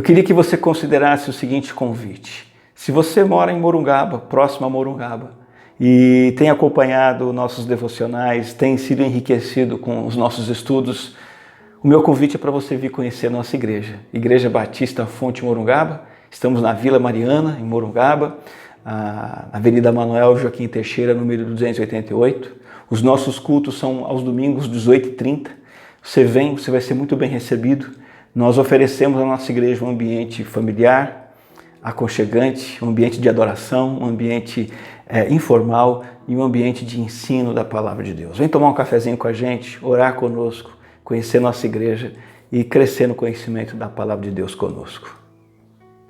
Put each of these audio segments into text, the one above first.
Eu queria que você considerasse o seguinte convite. Se você mora em Morungaba, próximo a Morungaba, e tem acompanhado nossos devocionais, tem sido enriquecido com os nossos estudos, o meu convite é para você vir conhecer a nossa igreja. Igreja Batista Fonte Morungaba. Estamos na Vila Mariana, em Morungaba, na Avenida Manuel Joaquim Teixeira, número 288. Os nossos cultos são aos domingos, 18h30. Você vem, você vai ser muito bem recebido. Nós oferecemos à nossa igreja um ambiente familiar, aconchegante, um ambiente de adoração, um ambiente informal e um ambiente de ensino da palavra de Deus. Vem tomar um cafezinho com a gente, orar conosco, conhecer nossa igreja e crescer no conhecimento da palavra de Deus conosco.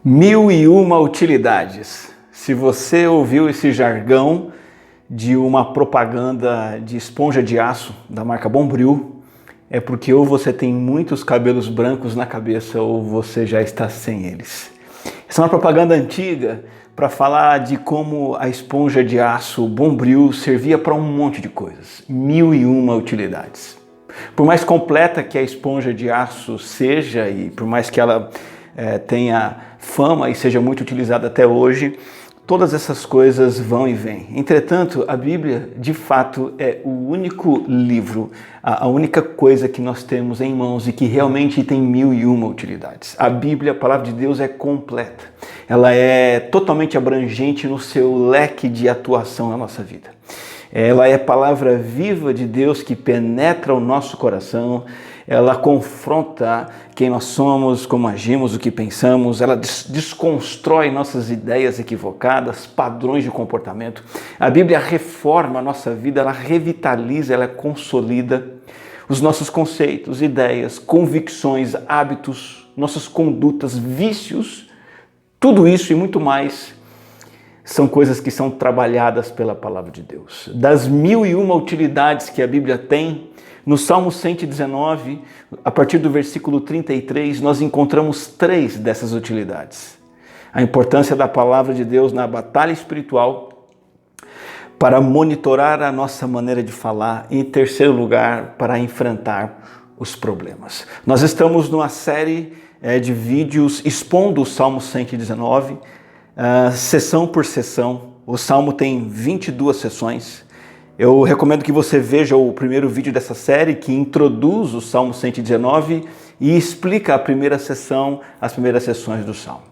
1001 utilidades. Se você ouviu esse jargão de uma propaganda de esponja de aço da marca Bombril, é porque ou você tem muitos cabelos brancos na cabeça ou você já está sem eles. Essa é uma propaganda antiga para falar de como a esponja de aço Bombril servia para um monte de coisas. 1001 utilidades. Por mais completa que a esponja de aço seja e por mais que ela tenha fama e seja muito utilizada até hoje, todas essas coisas vão e vêm. Entretanto, a Bíblia, de fato, é o único livro, a única coisa que nós temos em mãos e que realmente tem 1001 utilidades. A Bíblia, a palavra de Deus, é completa. Ela é totalmente abrangente no seu leque de atuação na nossa vida. Ela é a palavra viva de Deus que penetra o nosso coração. Ela confronta quem nós somos, como agimos, o que pensamos. Ela desconstrói nossas ideias equivocadas, padrões de comportamento. A Bíblia reforma a nossa vida, ela revitaliza, ela consolida os nossos conceitos, ideias, convicções, hábitos, nossas condutas, vícios. Tudo isso e muito mais são coisas que são trabalhadas pela palavra de Deus. Das 1001 utilidades que a Bíblia tem, no Salmo 119, a partir do versículo 33, nós encontramos 3 dessas utilidades. A importância da palavra de Deus na batalha espiritual, para monitorar a nossa maneira de falar, e em terceiro lugar, para enfrentar os problemas. Nós estamos numa série de vídeos expondo o Salmo 119, sessão por sessão. O Salmo tem 22 sessões. Eu recomendo que você veja o primeiro vídeo dessa série que introduz o Salmo 119 e explica a primeira sessão, as primeiras sessões do Salmo.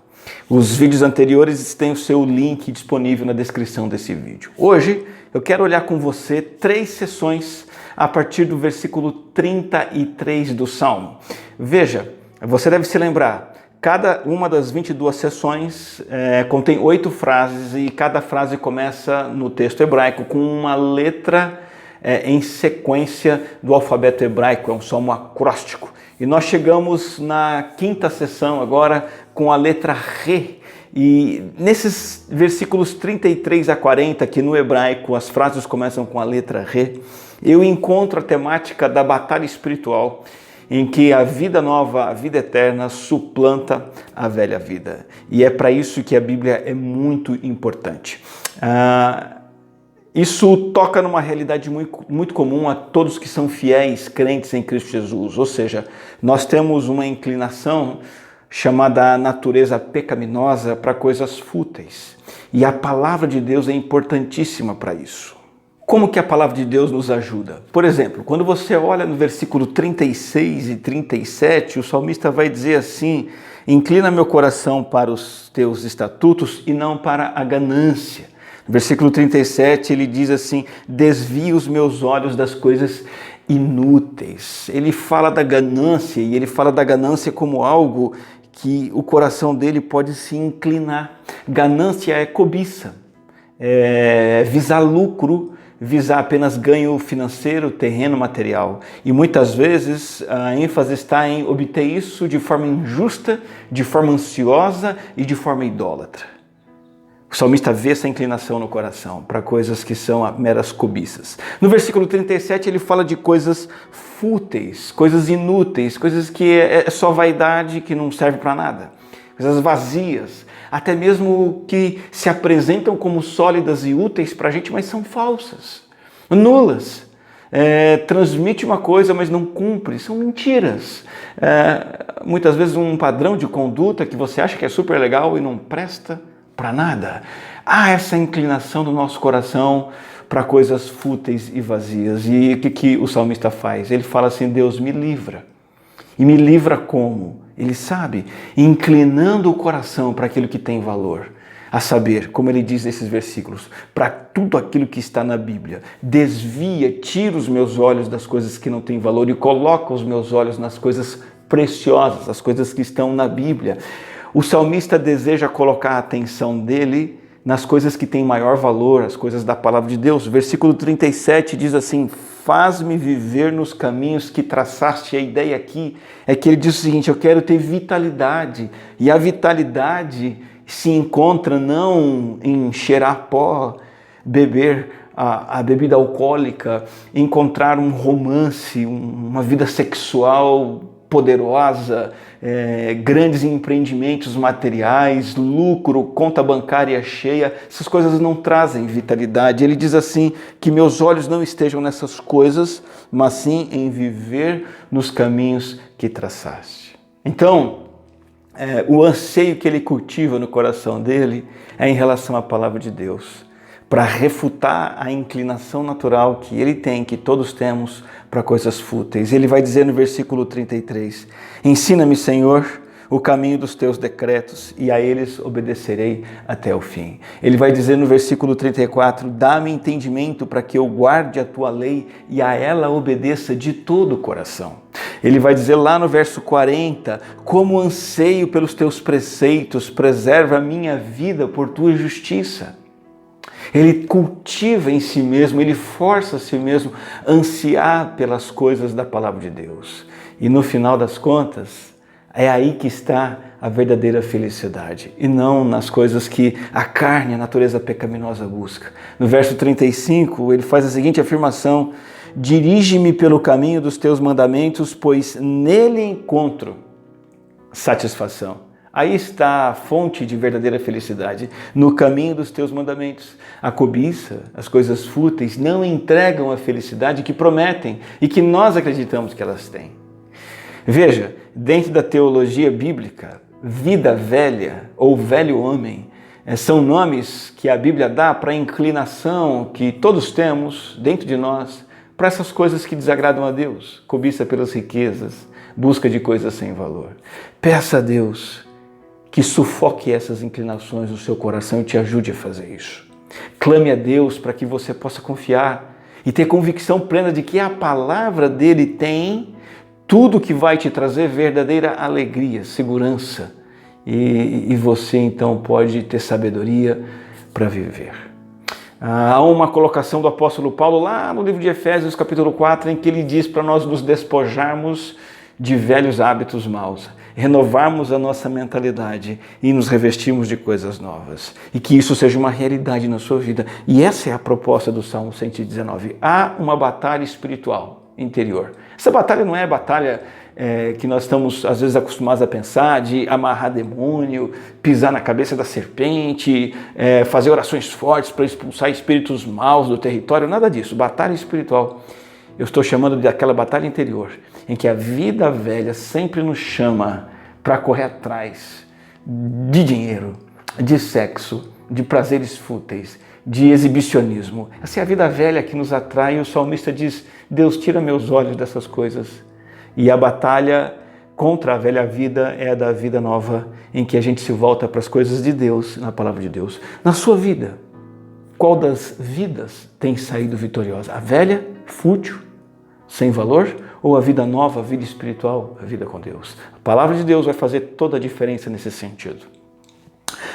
Os vídeos anteriores têm o seu link disponível na descrição desse vídeo. Hoje eu quero olhar com você 3 sessões a partir do versículo 33 do Salmo. Veja, você deve se lembrar, cada uma das 22 sessões contém 8 frases e cada frase começa no texto hebraico com uma letra em sequência do alfabeto hebraico, é um salmo acróstico. E nós chegamos na 5ª sessão agora com a letra Re. E nesses versículos 33 a 40, que no hebraico as frases começam com a letra Re, eu encontro a temática da batalha espiritual, em que a vida nova, a vida eterna, suplanta a velha vida. E é para isso que a Bíblia é muito importante. Isso toca numa realidade muito comum a todos que são fiéis, crentes em Cristo Jesus. Ou seja, nós temos uma inclinação chamada natureza pecaminosa para coisas fúteis. E a palavra de Deus é importantíssima para isso. Como que a palavra de Deus nos ajuda? Por exemplo, quando você olha no versículo 36 e 37, o salmista vai dizer assim: inclina meu coração para os teus estatutos e não para a ganância. No versículo 37 ele diz assim: desvia os meus olhos das coisas inúteis. Ele fala da ganância e ele fala da ganância como algo que o coração dele pode se inclinar. Ganância é cobiça, é visar lucro, visar apenas ganho financeiro, terreno, material. E muitas vezes a ênfase está em obter isso de forma injusta, de forma ansiosa e de forma idólatra. O salmista vê essa inclinação no coração para coisas que são meras cobiças. No versículo 37 ele fala de coisas fúteis, coisas inúteis, coisas que é só vaidade, que não serve para nada. Coisas vazias, até mesmo que se apresentam como sólidas e úteis para a gente, mas são falsas, nulas. transmite uma coisa, mas não cumpre. São mentiras. Muitas vezes um padrão de conduta que você acha que é super legal e não presta para nada. Há essa inclinação do nosso coração para coisas fúteis e vazias. E o que o salmista faz? Ele fala assim: Deus, me livra. E me livra como? Ele sabe, inclinando o coração para aquilo que tem valor. A saber, como ele diz nesses versículos, para tudo aquilo que está na Bíblia. Desvia, tira os meus olhos das coisas que não têm valor e coloca os meus olhos nas coisas preciosas, as coisas que estão na Bíblia. O salmista deseja colocar a atenção dele nas coisas que têm maior valor, as coisas da palavra de Deus. Versículo 37 diz assim: faz-me viver nos caminhos que traçaste. A ideia aqui é que ele diz o seguinte: eu quero ter vitalidade. E a vitalidade se encontra não em cheirar pó, beber a bebida alcoólica, encontrar um romance, uma vida sexual poderosa, grandes empreendimentos materiais, lucro, conta bancária cheia. Essas coisas não trazem vitalidade. Ele diz assim, que meus olhos não estejam nessas coisas, mas sim em viver nos caminhos que traçaste. Então, o anseio que ele cultiva no coração dele é em relação à palavra de Deus, para refutar a inclinação natural que ele tem, que todos temos, para coisas fúteis. Ele vai dizer no versículo 33, ensina-me, Senhor, o caminho dos teus decretos, e a eles obedecerei até o fim. Ele vai dizer no versículo 34, dá-me entendimento para que eu guarde a tua lei e a ela obedeça de todo o coração. Ele vai dizer lá no verso 40, como anseio pelos teus preceitos, preserva a minha vida por tua justiça. Ele cultiva em si mesmo, ele força a si mesmo a ansiar pelas coisas da palavra de Deus. E no final das contas, é aí que está a verdadeira felicidade, e não nas coisas que a carne, a natureza pecaminosa busca. No verso 35, ele faz a seguinte afirmação: dirige-me pelo caminho dos teus mandamentos, pois nele encontro satisfação. Aí está a fonte de verdadeira felicidade, no caminho dos teus mandamentos. A cobiça, as coisas fúteis, não entregam a felicidade que prometem e que nós acreditamos que elas têm. Veja, dentro da teologia bíblica, vida velha ou velho homem são nomes que a Bíblia dá para a inclinação que todos temos dentro de nós para essas coisas que desagradam a Deus. Cobiça pelas riquezas, busca de coisas sem valor. Peça a Deus que sufoque essas inclinações no seu coração e te ajude a fazer isso. Clame a Deus para que você possa confiar e ter convicção plena de que a palavra dele tem tudo que vai te trazer verdadeira alegria, segurança, e você então pode ter sabedoria para viver. Há uma colocação do apóstolo Paulo lá no livro de Efésios, capítulo 4, em que ele diz para nós nos despojarmos de velhos hábitos maus, renovarmos a nossa mentalidade e nos revestirmos de coisas novas. E que isso seja uma realidade na sua vida. E essa é a proposta do Salmo 119. Há uma batalha espiritual interior. Essa batalha não é a batalha que nós estamos às vezes acostumados a pensar, de amarrar demônio, pisar na cabeça da serpente, fazer orações fortes para expulsar espíritos maus do território, nada disso. Batalha espiritual. Eu estou chamando de aquela batalha interior, em que a vida velha sempre nos chama para correr atrás de dinheiro, de sexo, de prazeres fúteis, de exibicionismo. Essa é a vida velha que nos atrai, e o salmista diz: Deus, tira meus olhos dessas coisas. E a batalha contra a velha vida é a da vida nova, em que a gente se volta para as coisas de Deus, na palavra de Deus. Na sua vida, qual das vidas tem saído vitoriosa? A velha, fútil, sem valor, ou a vida nova, a vida espiritual, a vida com Deus? A palavra de Deus vai fazer toda a diferença nesse sentido.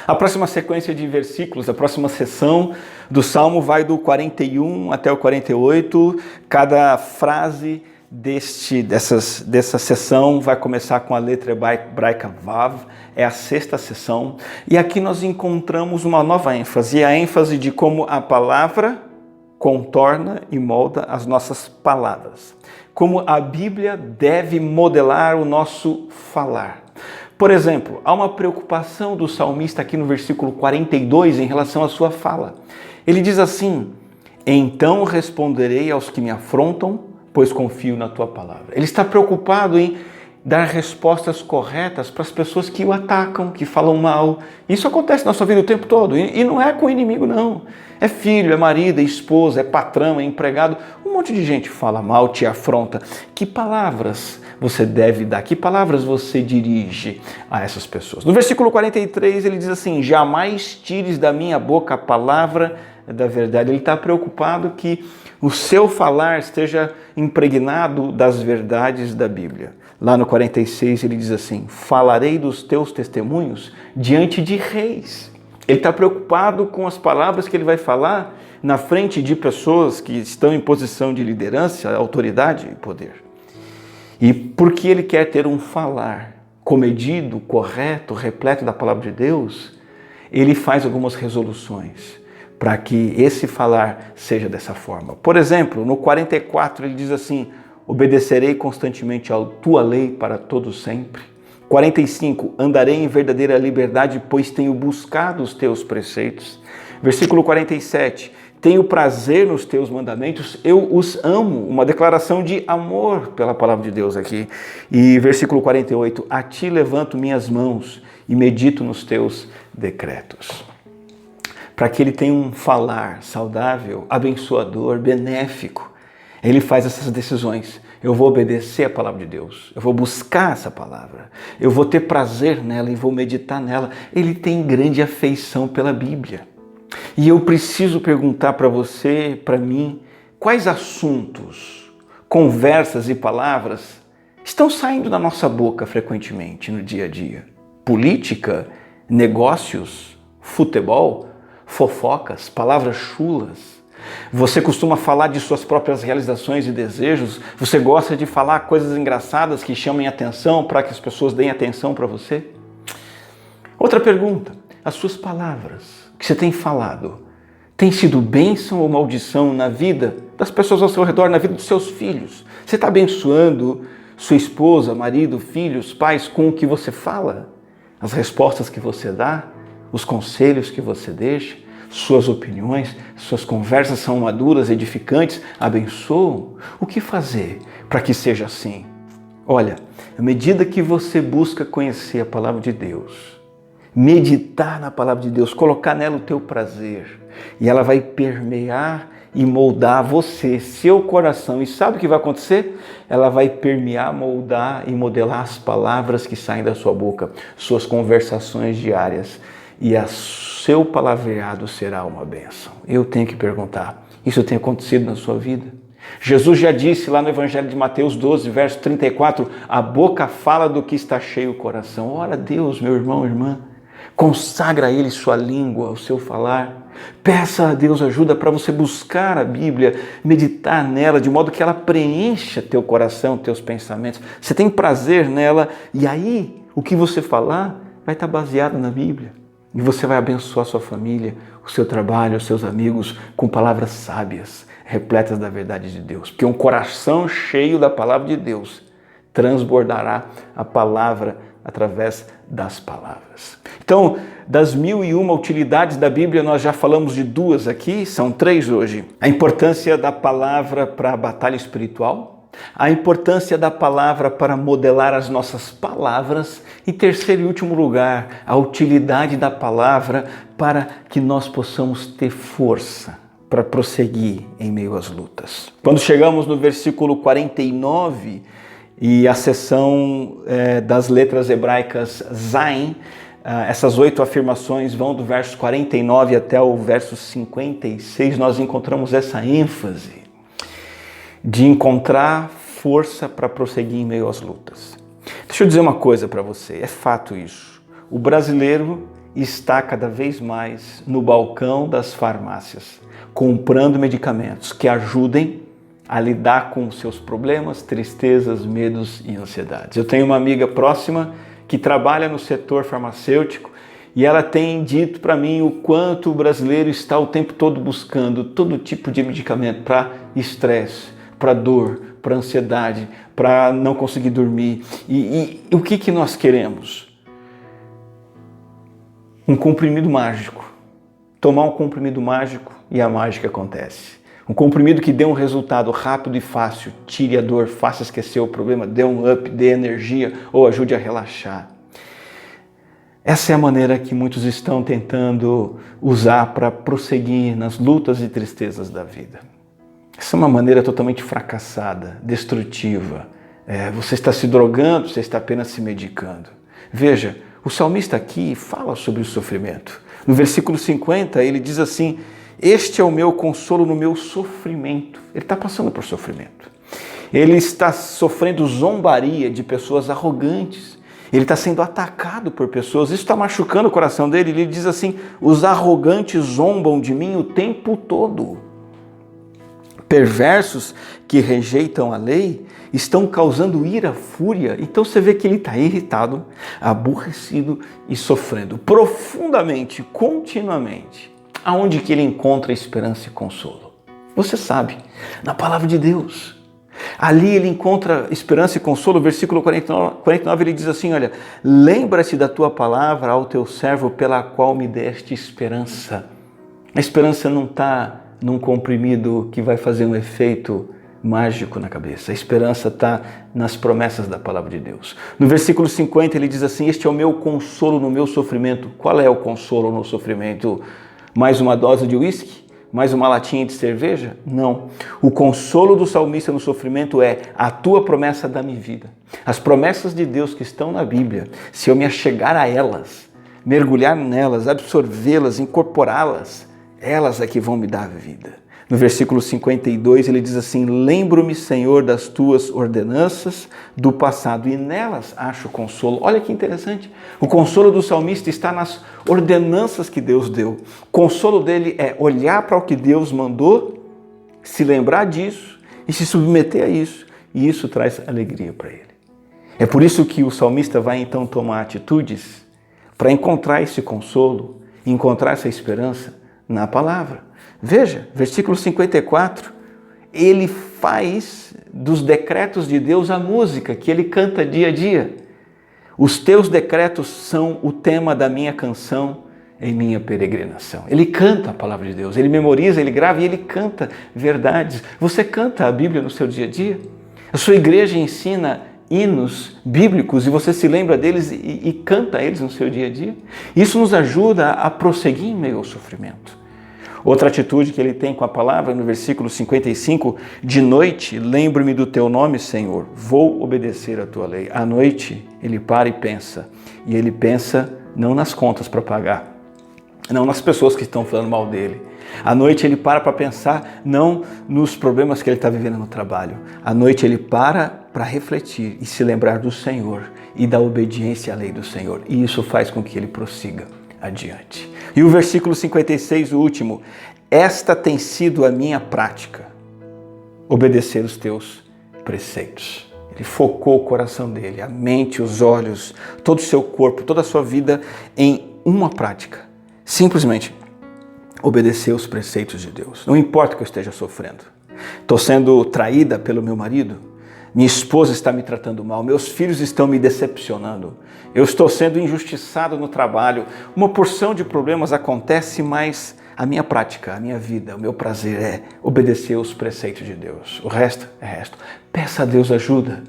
A próxima sequência de versículos, a próxima sessão do Salmo vai do 41 até o 48. Cada frase dessa sessão vai começar com a letra hebraica Vav, é a sexta sessão. E aqui nós encontramos uma nova ênfase, a ênfase de como a palavra contorna e molda as nossas palavras. Como a Bíblia deve modelar o nosso falar. Por exemplo, há uma preocupação do salmista aqui no versículo 42 em relação à sua fala. Ele diz assim: Então responderei aos que me afrontam, pois confio na tua palavra. Ele está preocupado em dar respostas corretas para as pessoas que o atacam, que falam mal. Isso acontece na sua vida o tempo todo. E não é com o inimigo, não. É filho, é marido, é esposa, é patrão, é empregado. Um monte de gente fala mal, te afronta. Que palavras você deve dar? Que palavras você dirige a essas pessoas? No versículo 43 ele diz assim: jamais tires da minha boca a palavra da verdade. Ele está preocupado que o seu falar esteja impregnado das verdades da Bíblia. Lá no 46 ele diz assim: falarei dos teus testemunhos diante de reis. Ele está preocupado com as palavras que ele vai falar na frente de pessoas que estão em posição de liderança, autoridade e poder. E porque ele quer ter um falar comedido, correto, repleto da palavra de Deus, ele faz algumas resoluções para que esse falar seja dessa forma. Por exemplo, no 44 ele diz assim: obedecerei constantemente a tua lei para todo sempre. 45, andarei em verdadeira liberdade, pois tenho buscado os teus preceitos. Versículo 47, tenho prazer nos teus mandamentos, eu os amo. Uma declaração de amor pela palavra de Deus aqui. E versículo 48, a ti levanto minhas mãos e medito nos teus decretos. Para que ele tenha um falar saudável, abençoador, benéfico, ele faz essas decisões. Eu vou obedecer a palavra de Deus, eu vou buscar essa palavra, eu vou ter prazer nela e vou meditar nela. Ele tem grande afeição pela Bíblia. E eu preciso perguntar para você, para mim, quais assuntos, conversas e palavras estão saindo da nossa boca frequentemente no dia a dia? Política, negócios, futebol, fofocas, palavras chulas. Você costuma falar de suas próprias realizações e desejos? Você gosta de falar coisas engraçadas que chamem atenção para que as pessoas deem atenção para você? Outra pergunta, as suas palavras que você tem falado têm sido bênção ou maldição na vida das pessoas ao seu redor, na vida dos seus filhos? Você está abençoando sua esposa, marido, filhos, pais com o que você fala? As respostas que você dá? Os conselhos que você deixa? Suas opiniões, suas conversas são maduras, edificantes, abençoam? O que fazer para que seja assim? Olha, à medida que você busca conhecer a palavra de Deus, meditar na palavra de Deus, colocar nela o teu prazer, e ela vai permear e moldar você, seu coração. E sabe o que vai acontecer? Ela vai permear, moldar e modelar as palavras que saem da sua boca, suas conversações diárias. E o seu palavreado será uma bênção. Eu tenho que perguntar, isso tem acontecido na sua vida? Jesus já disse lá no Evangelho de Mateus 12, verso 34, a boca fala do que está cheio o coração. Ora Deus, meu irmão, irmã, consagra a Ele sua língua, o seu falar. Peça a Deus ajuda para você buscar a Bíblia, meditar nela, de modo que ela preencha teu coração, teus pensamentos. Você tem prazer nela e aí o que você falar vai estar baseado na Bíblia. E você vai abençoar a sua família, o seu trabalho, os seus amigos com palavras sábias, repletas da verdade de Deus. Porque um coração cheio da palavra de Deus transbordará a palavra através das palavras. Então, das 1001 utilidades da Bíblia, nós já falamos de 2 aqui, são 3 hoje. A importância da palavra para a batalha espiritual, a importância da palavra para modelar as nossas palavras e, terceiro e último lugar, a utilidade da palavra para que nós possamos ter força para prosseguir em meio às lutas. Quando chegamos no versículo 49 e a seção das letras hebraicas Zain, essas 8 afirmações vão do verso 49 até o verso 56, nós encontramos essa ênfase de encontrar força para prosseguir em meio às lutas. Deixa eu dizer uma coisa para você, é fato isso. O brasileiro está cada vez mais no balcão das farmácias, comprando medicamentos que ajudem a lidar com seus problemas, tristezas, medos e ansiedades. Eu tenho uma amiga próxima que trabalha no setor farmacêutico e ela tem dito para mim o quanto o brasileiro está o tempo todo buscando todo tipo de medicamento para estresse, para dor, para ansiedade, para não conseguir dormir. E o que nós queremos? Um comprimido mágico. Tomar um comprimido mágico e a mágica acontece. Um comprimido que dê um resultado rápido e fácil, tire a dor, faça esquecer o problema, dê um up, dê energia ou ajude a relaxar. Essa é a maneira que muitos estão tentando usar para prosseguir nas lutas e tristezas da vida. Essa é uma maneira totalmente fracassada, destrutiva. Você está se drogando, você está apenas se medicando. Veja, o salmista aqui fala sobre o sofrimento. No versículo 50, ele diz assim: este é o meu consolo no meu sofrimento. Ele está passando por sofrimento. Ele está sofrendo zombaria de pessoas arrogantes. Ele está sendo atacado por pessoas. Isso está machucando o coração dele. Ele diz assim: os arrogantes zombam de mim o tempo todo. Perversos que rejeitam a lei estão causando ira, fúria. Então você vê que ele está irritado, aborrecido e sofrendo profundamente, continuamente. Aonde que ele encontra esperança e consolo? Você sabe, na palavra de Deus. Ali ele encontra esperança e consolo. Versículo 49 ele diz assim: olha, lembra-te da tua palavra ao teu servo pela qual me deste esperança. A esperança não está num comprimido que vai fazer um efeito mágico na cabeça. A esperança está nas promessas da palavra de Deus. No versículo 50 ele diz assim: este é o meu consolo no meu sofrimento. Qual é o consolo no sofrimento? Mais uma dose de uísque? Mais uma latinha de cerveja? Não. O consolo do salmista no sofrimento é: a tua promessa dá-me vida. As promessas de Deus que estão na Bíblia, se eu me achegar a elas, mergulhar nelas, absorvê-las, incorporá-las, elas é que vão me dar vida. No versículo 52 ele diz assim: lembro-me, Senhor, das tuas ordenanças do passado, e nelas acho consolo. Olha que interessante, o consolo do salmista está nas ordenanças que Deus deu. O consolo dele é olhar para o que Deus mandou, se lembrar disso e se submeter a isso, e isso traz alegria para ele. É por isso que o salmista vai então tomar atitudes para encontrar esse consolo, encontrar essa esperança na palavra. Veja, versículo 54, ele faz dos decretos de Deus a música que ele canta dia a dia. Os teus decretos são o tema da minha canção em minha peregrinação. Ele canta a palavra de Deus, ele memoriza, ele grava e ele canta verdades. Você canta a Bíblia no seu dia a dia? A sua igreja ensina hinos bíblicos e você se lembra deles e canta eles no seu dia a dia? Isso nos ajuda a prosseguir em meio ao sofrimento. Outra atitude que ele tem com a palavra, no versículo 55, de noite, lembro-me do teu nome, Senhor, vou obedecer a tua lei. À noite, ele para e pensa ele pensa não nas contas para pagar, não nas pessoas que estão falando mal dele. À noite ele para pensar não nos problemas que ele está vivendo no trabalho. À noite ele para refletir e se lembrar do Senhor e da obediência à lei do Senhor. E isso faz com que ele prossiga adiante. E o versículo 56, o último: esta tem sido a minha prática, obedecer os teus preceitos. Ele focou o coração dele, a mente, os olhos, todo o seu corpo, toda a sua vida em uma prática. Simplesmente obedecer os preceitos de Deus. Não importa que eu esteja sofrendo. Estou sendo traída pelo meu marido. Minha esposa está me tratando mal, meus filhos estão me decepcionando, eu estou sendo injustiçado no trabalho, uma porção de problemas acontece, mas a minha prática, a minha vida, o meu prazer é obedecer os preceitos de Deus. O resto é resto. Peça a Deus ajuda,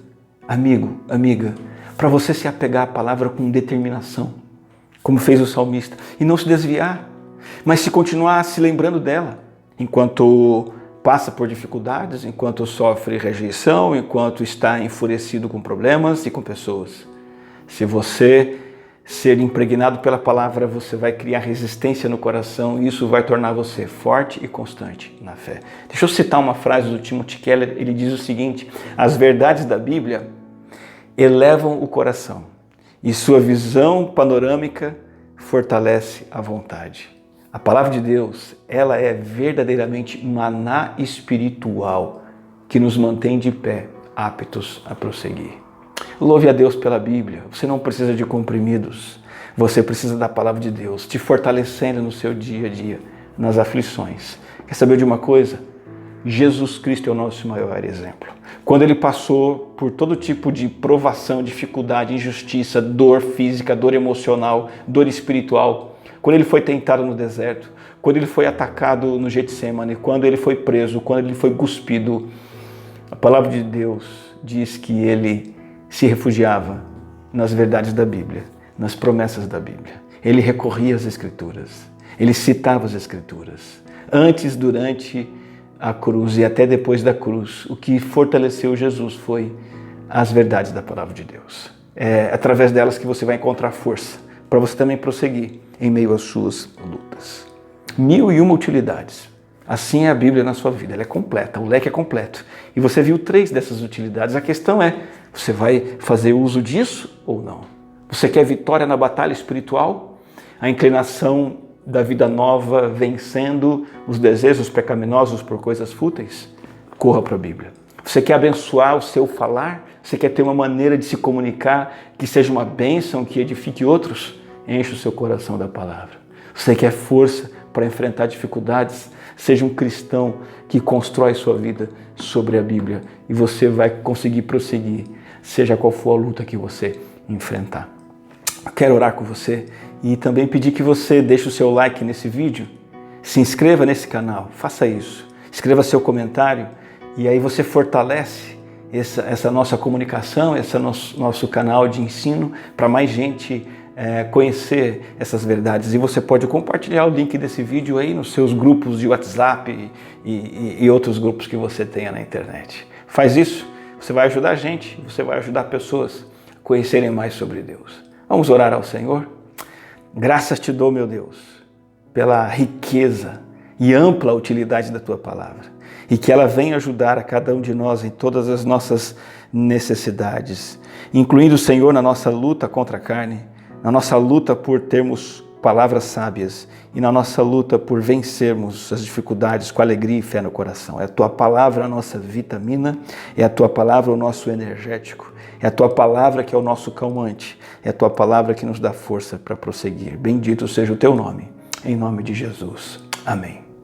amigo, amiga, para você se apegar à palavra com determinação, como fez o salmista, e não se desviar, mas se continuar se lembrando dela, enquanto passa por dificuldades, enquanto sofre rejeição, enquanto está enfurecido com problemas e com pessoas. Se você ser impregnado pela palavra, você vai criar resistência no coração e isso vai tornar você forte e constante na fé. Deixa eu citar uma frase do Timothy Keller, ele diz o seguinte: as verdades da Bíblia elevam o coração e sua visão panorâmica fortalece a vontade. A palavra de Deus, ela é verdadeiramente maná espiritual que nos mantém de pé, aptos a prosseguir. Louve a Deus pela Bíblia. Você não precisa de comprimidos. Você precisa da palavra de Deus, te fortalecendo no seu dia a dia, nas aflições. Quer saber de uma coisa? Jesus Cristo é o nosso maior exemplo. Quando ele passou por todo tipo de provação, dificuldade, injustiça, dor física, dor emocional, dor espiritual, quando ele foi tentado no deserto, quando ele foi atacado no Getsemane, quando ele foi preso, quando ele foi cuspido, a palavra de Deus diz que ele se refugiava nas verdades da Bíblia, nas promessas da Bíblia. Ele recorria às Escrituras, ele citava as Escrituras. Antes, durante a cruz e até depois da cruz, o que fortaleceu Jesus foi as verdades da palavra de Deus. É através delas que você vai encontrar força para você também prosseguir em meio às suas lutas. 1001 utilidades. Assim é a Bíblia na sua vida, ela é completa, o leque é completo. E você viu 3 dessas utilidades. A questão é, você vai fazer uso disso ou não? Você quer vitória na batalha espiritual? A inclinação da vida nova vencendo os desejos pecaminosos por coisas fúteis? Corra para a Bíblia. Você quer abençoar o seu falar? Você quer ter uma maneira de se comunicar que seja uma bênção, que edifique outros? Enche o seu coração da palavra. Você quer força para enfrentar dificuldades? Seja um cristão que constrói sua vida sobre a Bíblia e você vai conseguir prosseguir, seja qual for a luta que você enfrentar. Quero orar com você e também pedir que você deixe o seu like nesse vídeo, se inscreva nesse canal, faça isso, escreva seu comentário e aí você fortalece essa nossa comunicação, esse nosso canal de ensino para mais gente conhecer essas verdades. E você pode compartilhar o link desse vídeo aí nos seus grupos de WhatsApp e outros grupos que você tenha na internet. Faz isso, você vai ajudar a gente, você vai ajudar pessoas a conhecerem mais sobre Deus. Vamos orar ao Senhor? Graças te dou, meu Deus, pela riqueza e ampla utilidade da tua palavra e que ela venha ajudar a cada um de nós em todas as nossas necessidades, incluindo o Senhor na nossa luta contra a carne, na nossa luta por termos palavras sábias e na nossa luta por vencermos as dificuldades com alegria e fé no coração. É a tua palavra a nossa vitamina, é a tua palavra o nosso energético, é a tua palavra que é o nosso calmante, é a tua palavra que nos dá força para prosseguir. Bendito seja o teu nome, em nome de Jesus. Amém.